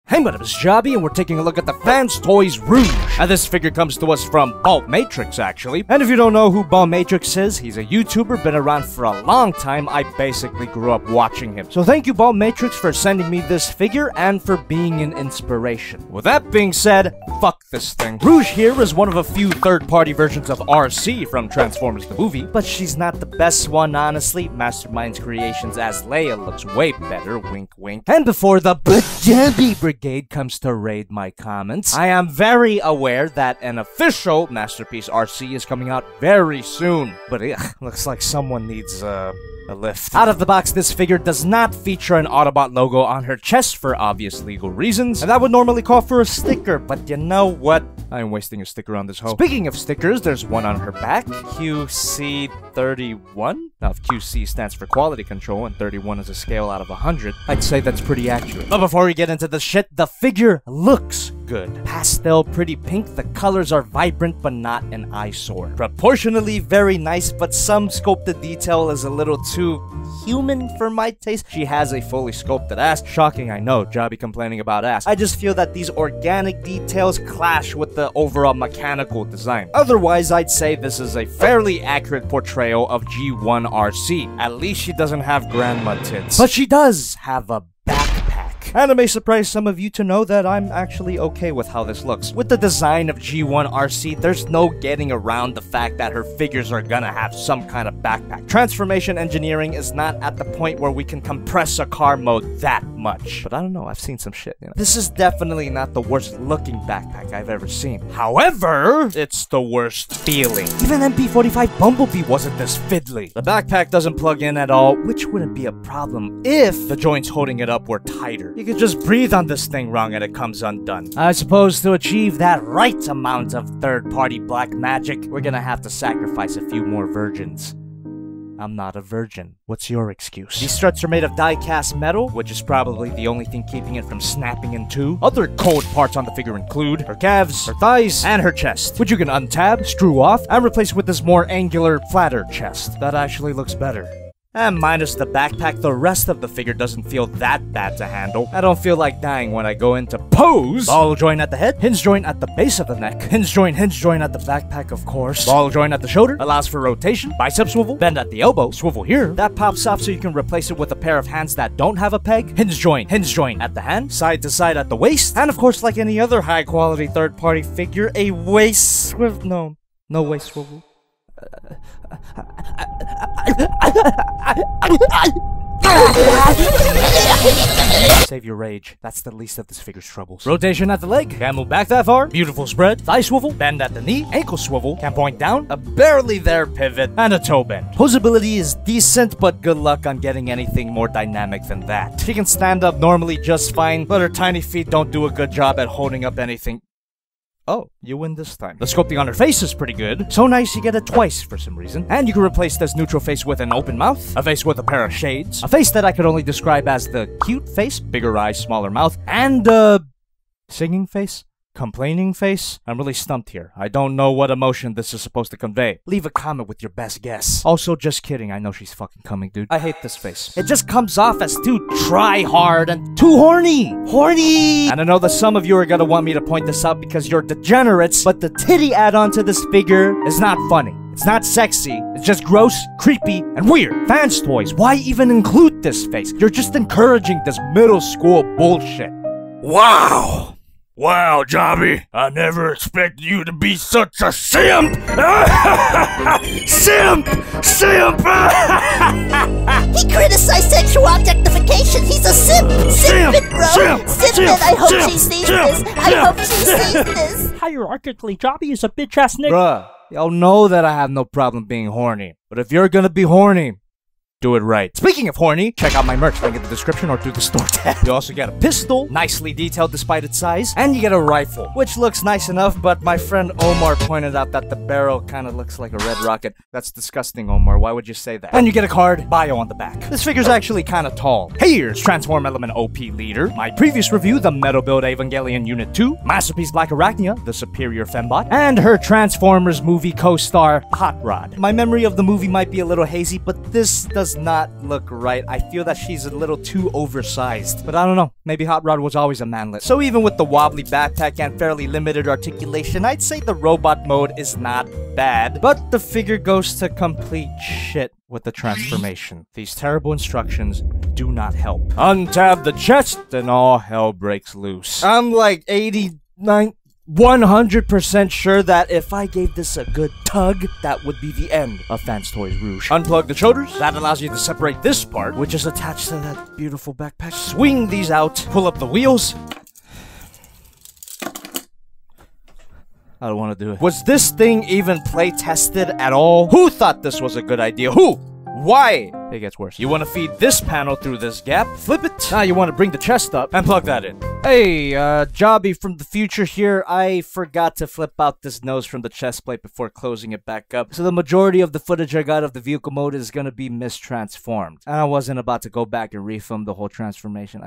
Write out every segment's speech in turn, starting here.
Hey, my name is Jobby, and we're taking a look at the FansToys Rouge. And this figure comes to us from Ball Matrix, actually. And if you don't know who Ball Matrix is, he's a YouTuber, been around for a long time. I basically grew up watching him. So thank you, Ball Matrix, for sending me this figure and for being an inspiration. With that being said, fuck this thing. Rouge here is one of a few third-party versions of Arcee from Transformers the movie, but she's not the best one, honestly. Mastermind's creations as Leia looks way better, wink wink. And before the Jobby Brigade comes to raid my comments, I am very aware that an official Masterpiece Arcee is coming out very soon. But looks like someone needs a lift. Out of the box, this figure does not feature an Autobot logo on her chest for obvious legal reasons, and that would normally call for a sticker, but you know what? I am wasting a sticker on this hoe. Speaking of stickers, there's one on her back, QC31? Now, if QC stands for quality control and 31 is a scale out of 100, I'd say that's pretty accurate. But before we get into the shit, the figure looks good. Pastel, pretty pink, the colors are vibrant but not an eyesore. Proportionally very nice, but some sculpted detail is a little too human for my taste. She has a fully sculpted ass. Shocking, I know, Jobby complaining about ass. I just feel that these organic details clash with the overall mechanical design. Otherwise, I'd say this is a fairly accurate portrayal of G1 Arcee. At least she doesn't have grandma tits. But she does have a backpack. And it may surprise some of you to know that I'm actually okay with how this looks. With the design of G1 Arcee, there's no getting around the fact that her figures are gonna have some kind of backpack. Transformation engineering is not at the point where we can compress a car mode that much. But I don't know, I've seen some shit, you know. This is definitely not the worst looking backpack I've ever seen. However, it's the worst feeling. Even MP45 Bumblebee wasn't this fiddly. The backpack doesn't plug in at all, which wouldn't be a problem if the joints holding it up were tighter. You could just breathe on this thing wrong and it comes undone. I suppose to achieve that right amount of third-party black magic, we're gonna have to sacrifice a few more virgins. I'm not a virgin. What's your excuse? These struts are made of die-cast metal, which is probably the only thing keeping it from snapping in two. Other cold parts on the figure include her calves, her thighs, and her chest, which you can untab, screw off, and replace with this more angular, flatter chest. That actually looks better. And minus the backpack, the rest of the figure doesn't feel that bad to handle. I don't feel like dying when I go into pose. Ball joint at the head, hinge joint at the base of the neck, hinge joint at the backpack, of course. Ball joint at the shoulder, allows for rotation, bicep swivel, bend at the elbow, swivel here. That pops off so you can replace it with a pair of hands that don't have a peg. Hinge joint at the hand, side to side at the waist, and of course, like any other high-quality third-party figure, a waist swivel. No waist swivel. Save your rage. That's the least of this figure's troubles. Rotation at the leg. Can't move back that far. Beautiful spread. Thigh swivel. Bend at the knee. Ankle swivel. Can point down. A barely there pivot. And a toe bend. Posability is decent, but good luck on getting anything more dynamic than that. She can stand up normally just fine, but her tiny feet don't do a good job at holding up anything. Oh, you win this time. The sculpting on her face is pretty good. So nice you get it twice for some reason. And you can replace this neutral face with an open mouth, a face with a pair of shades, a face that I could only describe as the cute face, bigger eyes, smaller mouth, and singing face? Complaining face? I'm really stumped here. I don't know what emotion this is supposed to convey. Leave a comment with your best guess. Also, just kidding. I know she's fucking coming, dude. I hate this face. It just comes off as too try-hard and too horny. Horny! And I know that some of you are gonna want me to point this out because you're degenerates, but the titty add-on to this figure is not funny. It's not sexy. It's just gross, creepy, and weird. FansToys, why even include this face? You're just encouraging this middle school bullshit. Wow! Wow, Jobby, I never expected you to be such a simp! Simp! Simp! He criticized sexual objectification! He's a simp! Simp it, bro! Simp it! I hope she sees this! I hope she sees this! Hierarchically, Jobby is a bitch-ass nigga. Bruh, y'all know that I have no problem being horny. But if you're gonna be horny, do it right. Speaking of horny, check out my merch, link in the description or through the store tab. You also get a pistol, nicely detailed despite its size, and you get a rifle, which looks nice enough, but my friend Omar pointed out that the barrel kind of looks like a red rocket. That's disgusting, Omar. Why would you say that? And you get a card, bio on the back. This figure's actually kind of tall. Here's Transform Element OP Leader, my previous review, the Metal Build Evangelion Unit 2, Masterpiece Black Arachnia, the superior fembot, and her Transformers movie co-star, Hot Rod. My memory of the movie might be a little hazy, but this does does not look right. I feel that she's a little too oversized. But I don't know. Maybe Hot Rod was always a manlet. So even with the wobbly backpack and fairly limited articulation, I'd say the robot mode is not bad. But the figure goes to complete shit with the transformation. These terrible instructions do not help. Untab the chest and all hell breaks loose. I'm like 100% sure that if I gave this a good tug, that would be the end of FansToys Rouge. Unplug the shoulders. That allows you to separate this part, which is attached to that beautiful backpack. Swing these out. Pull up the wheels. I don't want to do it. Was this thing even play tested at all? Who thought this was a good idea? Who? Why? It gets worse. You want to feed this panel through this gap, flip it. Now you want to bring the chest up and plug that in. Hey, Jobby from the future here. I forgot to flip out this nose from the chest plate before closing it back up. So the majority of the footage I got of the vehicle mode is gonna be mistransformed. And I wasn't about to go back and refilm the whole transformation.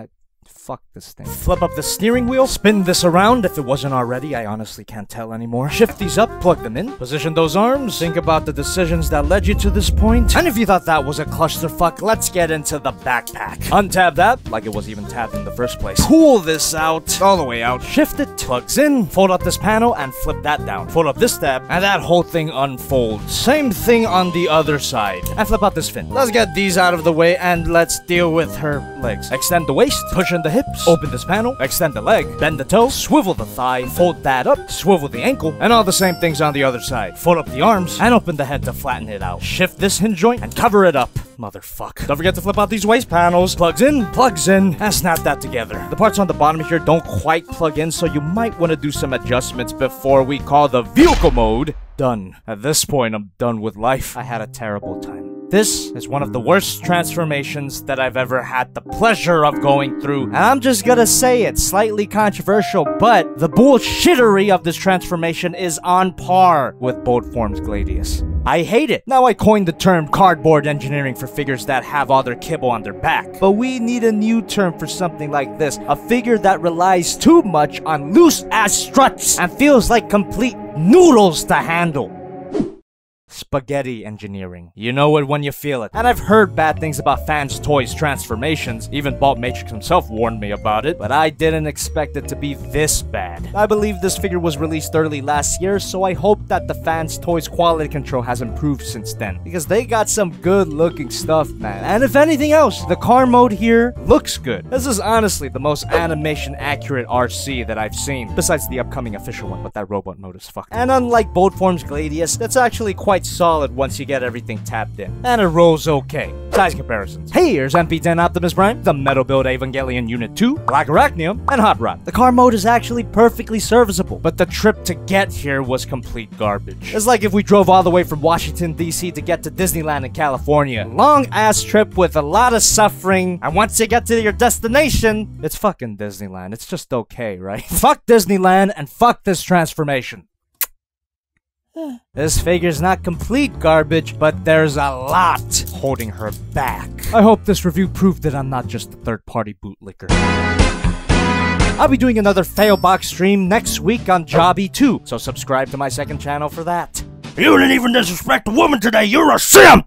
Fuck this thing. Flip up the steering wheel, spin this around if it wasn't already. I honestly can't tell anymore. Shift these up, plug them in, position those arms, think about the decisions that led you to this point. And if you thought that was a clusterfuck, let's get into the backpack. Untab that, like it was even tabbed in the first place. Pull this out, all the way out. Shift it, plugs in, fold up this panel, and flip that down. Fold up this tab, and that whole thing unfolds. Same thing on the other side. And flip out this fin. Let's get these out of the way, and let's deal with her legs. Extend the waist, push in the hips, open this panel, extend the leg, bend the toe, swivel the thigh, fold that up, swivel the ankle, and all the same things on the other side. Fold up the arms, and open the head to flatten it out. Shift this hinge joint, and cover it up. Motherfuck. Don't forget to flip out these waist panels. Plugs in, and snap that together. The parts on the bottom here don't quite plug in, so you might want to do some adjustments before we call the vehicle mode done. At this point, I'm done with life. I had a terrible time. This is one of the worst transformations that I've ever had the pleasure of going through. And I'm just gonna say it's slightly controversial, but the bullshittery of this transformation is on par with Bold Form's Gladius. I hate it. Now I coined the term cardboard engineering for figures that have all their kibble on their back. But we need a new term for something like this. A figure that relies too much on loose-ass struts and feels like complete noodles to handle. Spaghetti engineering. You know it when you feel it. And I've heard bad things about FansToys transformations. Even Bolt Matrix himself warned me about it, but I didn't expect it to be this bad. I believe this figure was released early last year, so I hope that the FansToys quality control has improved since then, because they got some good looking stuff, man. And if anything else, the car mode here looks good. This is honestly the most animation accurate Arcee that I've seen, besides the upcoming official one, but that robot mode is fucked. And unlike Bold Form's Gladius, that's actually quite solid once you get everything tapped in. And it rolls okay. Size comparisons. Hey, here's MP10 Optimus Prime, the Metal Build Evangelion Unit 2, Black Arachnium, and Hot Rod. The car mode is actually perfectly serviceable, but the trip to get here was complete garbage. It's like if we drove all the way from Washington, D.C. to get to Disneyland in California. Long-ass trip with a lot of suffering, and once you get to your destination, it's fucking Disneyland. It's just okay, right? Fuck Disneyland, and fuck this transformation. This figure's not complete garbage, but there's a lot holding her back. I hope this review proved that I'm not just a third-party bootlicker. I'll be doing another fail box stream next week on Jobby 2, so subscribe to my second channel for that. You didn't even disrespect a woman today, you're a simp!